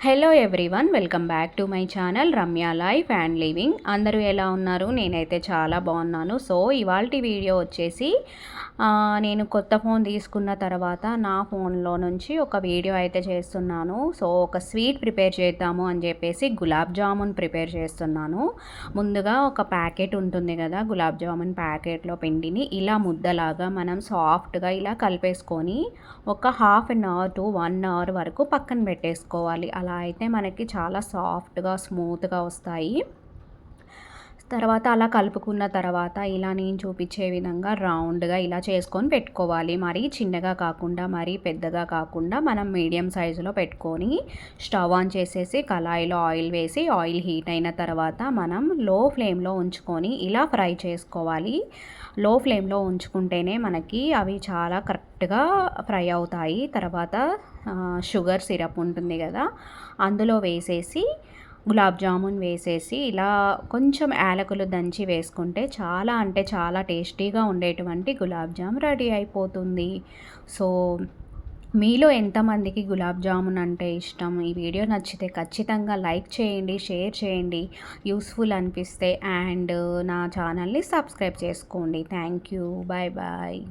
Hello everyone, welcome back to my channel Ramya life and living. అందరూ ఎలా ఉన్నారు? నేనైతే చాలా బాగున్నాను. సో ఇవాల్టి వీడియో వచ్చేసి నేను కొత్త ఫోన్ తీసుకున్న తర్వాత నా ఫోన్లో నుంచి ఒక వీడియో అయితే చేస్తున్నాను. సో ఒక స్వీట్ ప్రిపేర్ చేద్దాము అని చెప్పేసి గులాబ్ జామున్ ప్రిపేర్ చేస్తున్నాను. ముందుగా ఒక ప్యాకెట్ ఉంటుంది కదా, గులాబ్ జామున్ ప్యాకెట్లో పిండిని ఇలా ముద్దలాగా మనం సాఫ్ట్గా ఇలా కలిపేసుకొని ఒక half an hour to 1 hour వరకు పక్కన పెట్టేసుకోవాలి. అలా అయితే మనకి చాలా సాఫ్ట్గా స్మూత్గా వస్తాయి. తర్వాత అలా కలుపుకున్న తర్వాత ఇలా నేను చూపించే విధంగా రౌండ్గా ఇలా చేసుకొని పెట్టుకోవాలి. మరీ చిన్నగా కాకుండా మరీ పెద్దగా కాకుండా మనం మీడియం సైజులో పెట్టుకొని స్టవ్ ఆన్ చేసేసి కళాయిలో ఆయిల్ వేసి ఆయిల్ హీట్ అయిన తర్వాత మనం లో ఫ్లేమ్లో ఉంచుకొని ఇలా ఫ్రై చేసుకోవాలి. లో ఫ్లేమ్లో ఉంచుకుంటేనే మనకి అవి చాలా కరెక్ట్గా ఫ్రై అవుతాయి. తర్వాత షుగర్ సిరప్ ఉంటుంది కదా, అందులో వేసేసి గులాబ్ జామున్ వేసేసి ఇలా కొంచెం యాలకులు దంచి వేసుకుంటే చాలా అంటే చాలా టేస్టీగా ఉండేటువంటి గులాబ్ జామ్ రెడీ అయిపోతుంది. సో మీలో ఎంతమందికి గులాబ్ జామున్ అంటే ఇష్టం? ఈ వీడియో నచ్చితే ఖచ్చితంగా లైక్ చేయండి, షేర్ చేయండి, యూస్ఫుల్ అనిపిస్తే. అండ్ నా ఛానల్ని సబ్స్క్రైబ్ చేసుకోండి. Thank you. Bye bye.